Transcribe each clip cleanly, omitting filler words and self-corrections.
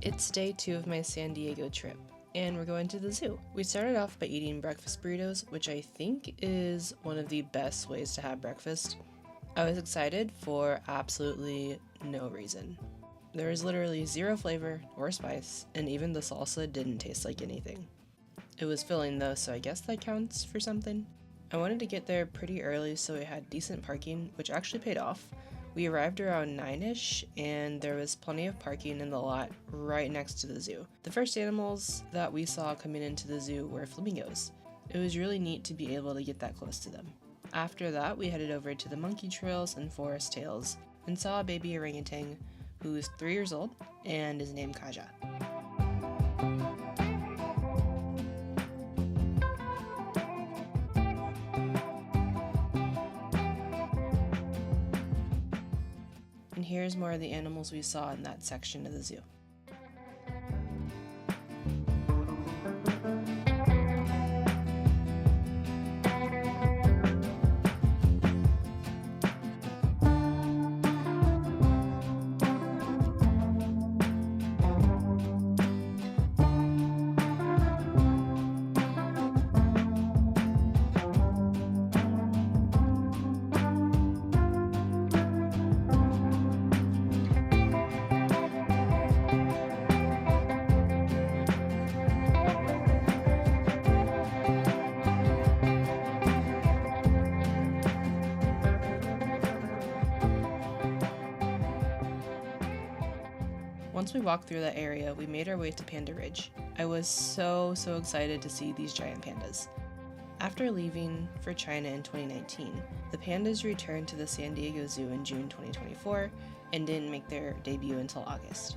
It's day 2 of my San Diego trip, and we're going to the zoo. We started off by eating breakfast burritos, which I think is one of the best ways to have breakfast. I was excited for absolutely no reason. There was literally zero flavor or spice, and even the salsa didn't taste like anything. It was filling though, so I guess that counts for something. I wanted to get there pretty early so we had decent parking, which actually paid off. We arrived around 9ish, and there was plenty of parking in the lot right next to the zoo. The first animals that we saw coming into the zoo were flamingos. It was really neat to be able to get that close to them. After that, we headed over to the monkey trails and forest tails and saw a baby orangutan who's 3 years old and is named Kaja. And here's more of the animals we saw in that section of the zoo. Once we walked through that area, we made our way to Panda Ridge. I was so excited to see these giant pandas. After leaving for China in 2019, the pandas returned to the San Diego Zoo in June 2024 and didn't make their debut until August.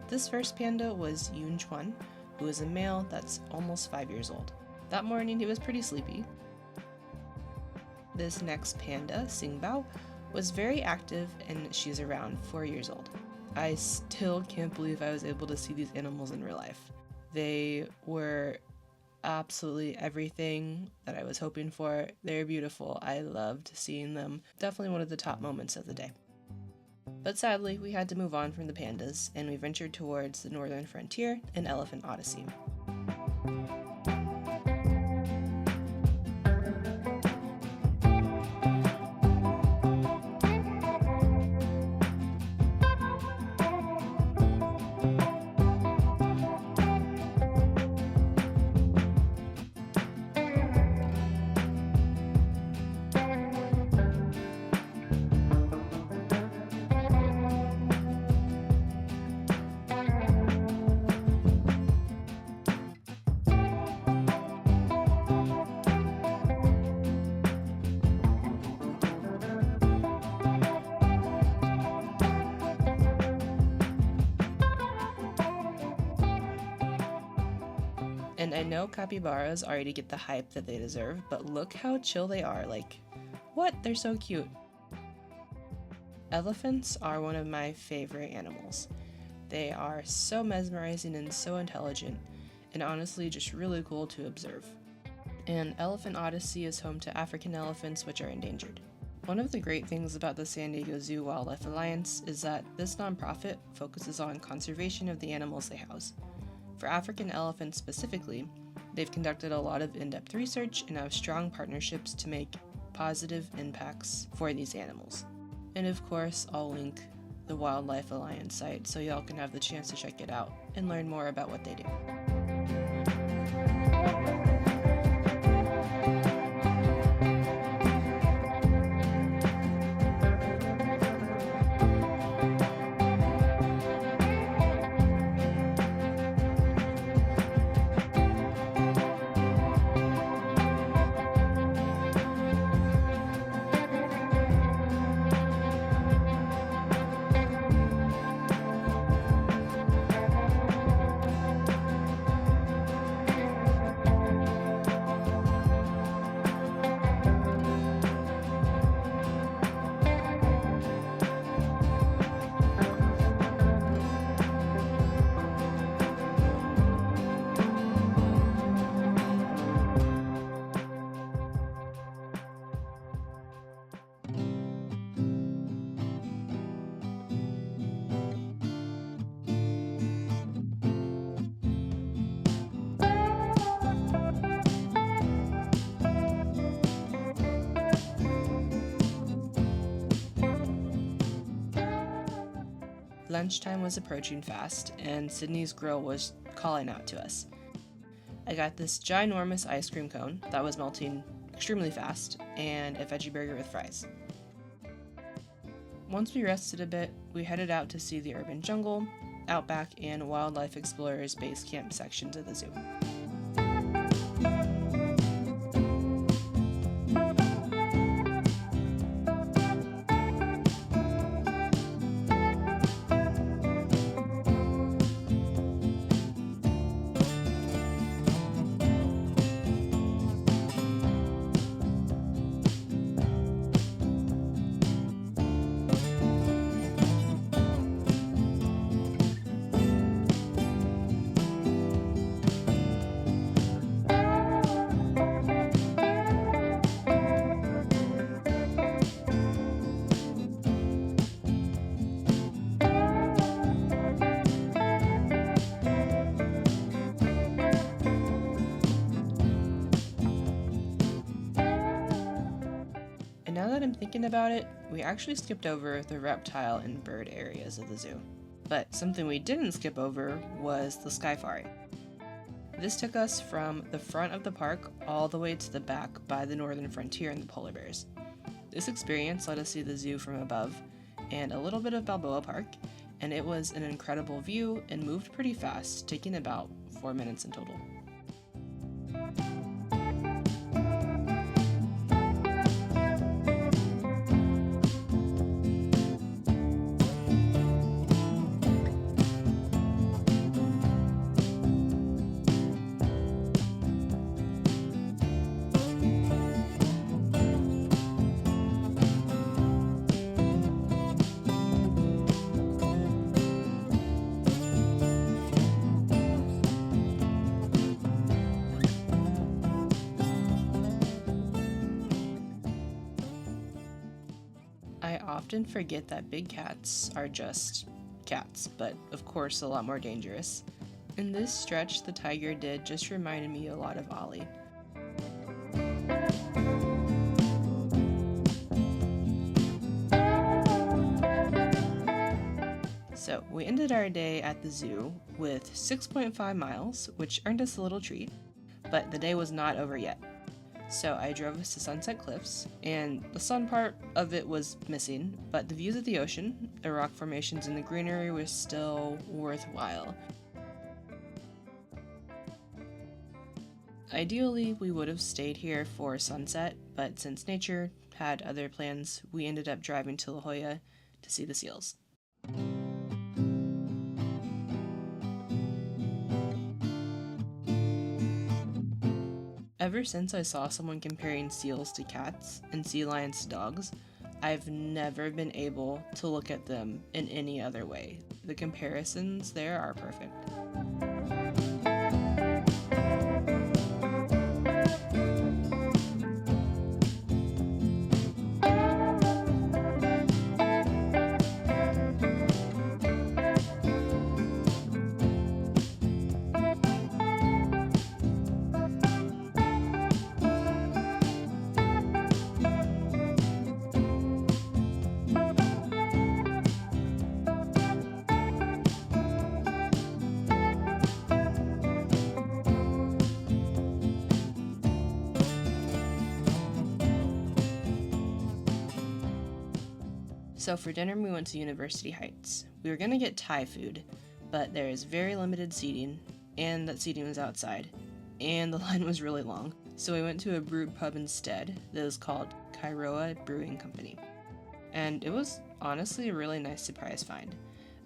This first panda was Yun Chuan, who is a male that's almost 5 years old. That morning he was pretty sleepy. This next panda, Xingbao, was very active, and she's around 4 years old. I still can't believe I was able to see these animals in real life. They were absolutely everything that I was hoping for. They're beautiful. I loved seeing them. Definitely one of the top moments of the day. But sadly, we had to move on from the pandas, and we ventured towards the northern frontier and Elephant Odyssey. And I know capybaras already get the hype that they deserve, but look how chill they are. Like, what? They're so cute. Elephants are one of my favorite animals. They are so mesmerizing and so intelligent, and honestly just really cool to observe. And Elephant Odyssey is home to African elephants, which are endangered. One of the great things about the San Diego Zoo Wildlife Alliance is that this nonprofit focuses on conservation of the animals they house. For African elephants specifically, they've conducted a lot of in-depth research and have strong partnerships to make positive impacts for these animals. And of course, I'll link the Wildlife Alliance site so y'all can have the chance to check it out and learn more about what they do. Lunchtime was approaching fast, and Sydney's grill was calling out to us. I got this ginormous ice cream cone that was melting extremely fast, and a veggie burger with fries. Once we rested a bit, we headed out to see the urban jungle, outback, and wildlife explorers base camp sections of the zoo. And now that I'm thinking about it, we actually skipped over the reptile and bird areas of the zoo. But something we didn't skip over was the skyfari. This took us from the front of the park all the way to the back by the northern frontier and the polar bears. This experience let us see the zoo from above and a little bit of Balboa Park, and it was an incredible view and moved pretty fast, taking about 4 minutes in total. I often forget that big cats are just cats, but of course a lot more dangerous. In this stretch the tiger did just reminded me a lot of Ollie. So we ended our day at the zoo with 6.5 miles, which earned us a little treat, but the day was not over yet. So I drove us to Sunset Cliffs, and the sun part of it was missing, but the views of the ocean, the rock formations, and the greenery was still worthwhile. Ideally, we would have stayed here for sunset, but since nature had other plans, we ended up driving to La Jolla to see the seals. Ever since I saw someone comparing seals to cats and sea lions to dogs, I've never been able to look at them in any other way. The comparisons there are perfect. So for dinner we went to University Heights. We were gonna get Thai food, but there is very limited seating, and that seating was outside, and the line was really long. So we went to a brewed pub instead that was called Kairoa Brewing Company. And it was honestly a really nice surprise find.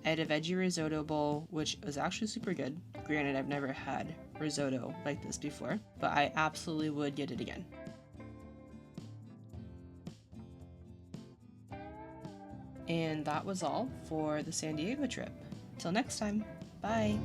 I had a veggie risotto bowl, which was actually super good. Granted, I've never had risotto like this before, but I absolutely would get it again. And that was all for the San Diego trip. Till next time, bye!